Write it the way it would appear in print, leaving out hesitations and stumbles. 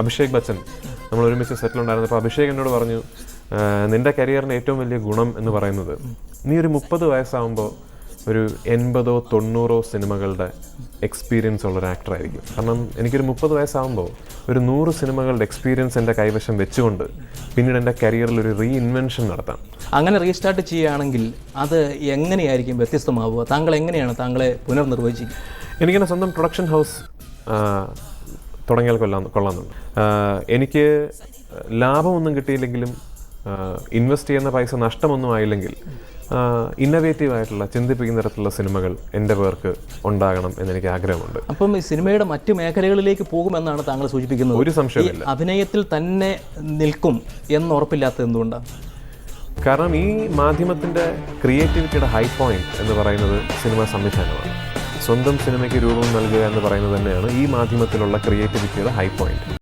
അഭിഷേക് ബച്ചൻ നമ്മൾ ഒരുമിച്ച് സെറ്റിൽ ഉണ്ടായിരുന്നപ്പോൾ അഭിഷേക് എന്നോട് പറഞ്ഞു, നിൻ്റെ കരിയറിൻ്റെ ഏറ്റവും വലിയ ഗുണം എന്ന് പറയുന്നത് നീ ഒരു 30 വയസ്സാകുമ്പോൾ ഒരു 80-90 സിനിമകളുടെ എക്സ്പീരിയൻസ് ഉള്ളൊരു ആക്ടറായിരിക്കും. കാരണം എനിക്കൊരു 30 വയസ്സാകുമ്പോൾ ഒരു 100 സിനിമകളുടെ എക്സ്പീരിയൻസ് എൻ്റെ കൈവശം വെച്ചുകൊണ്ട് പിന്നീട് എൻ്റെ കരിയറിൽ ഒരു റീഇൻവെൻഷൻ നടത്താം. അങ്ങനെ റീസ്റ്റാർട്ട് ചെയ്യുകയാണെങ്കിൽ അത് എങ്ങനെയായിരിക്കും വ്യത്യസ്തമാവുക? താങ്കൾ എങ്ങനെയാണ് താങ്കളെ പുനർനിർവചിക്കുക? എനിക്കെന്നെ സ്വന്തം പ്രൊഡക്ഷൻ ഹൗസ് തുടങ്ങിയാൽ കൊള്ളാമെന്നുണ്ട്. എനിക്ക് ലാഭമൊന്നും കിട്ടിയില്ലെങ്കിലും ഇൻവെസ്റ്റ് ചെയ്യുന്ന പൈസ നഷ്ടമൊന്നും ആയില്ലെങ്കിൽ ഇന്നവേറ്റീവായിട്ടുള്ള ചിന്തിപ്പിക്കുന്ന തരത്തിലുള്ള സിനിമകൾ എൻ്റെ പേർക്ക് ഉണ്ടാകണം എന്നെനിക്ക് ആഗ്രഹമുണ്ട്. അപ്പം ഈ സിനിമയുടെ മറ്റു മേഖലകളിലേക്ക് പോകുമെന്നാണ് താങ്കൾ സൂചിപ്പിക്കുന്നത്? ഒരു സംശയമില്ല. അഭിനയത്തിൽ തന്നെ നിൽക്കും എന്ന് ഉറപ്പില്ലാത്തത് എന്തുകൊണ്ടാണ്? കാരണം ഈ മാധ്യമത്തിൻ്റെ ക്രിയേറ്റിവിറ്റിയുടെ ഹൈ പോയിന്റ് എന്ന് പറയുന്നത് സിനിമാ സംവിധാനമാണ്. സ്വന്തം സിനിമയ്ക്ക് രൂപം നൽകുക എന്ന് പറയുന്നത് തന്നെയാണ് ഈ മാധ്യമത്തിലുള്ള ക്രിയേറ്റിവിറ്റിയുടെ ഹൈ പോയിന്റ്.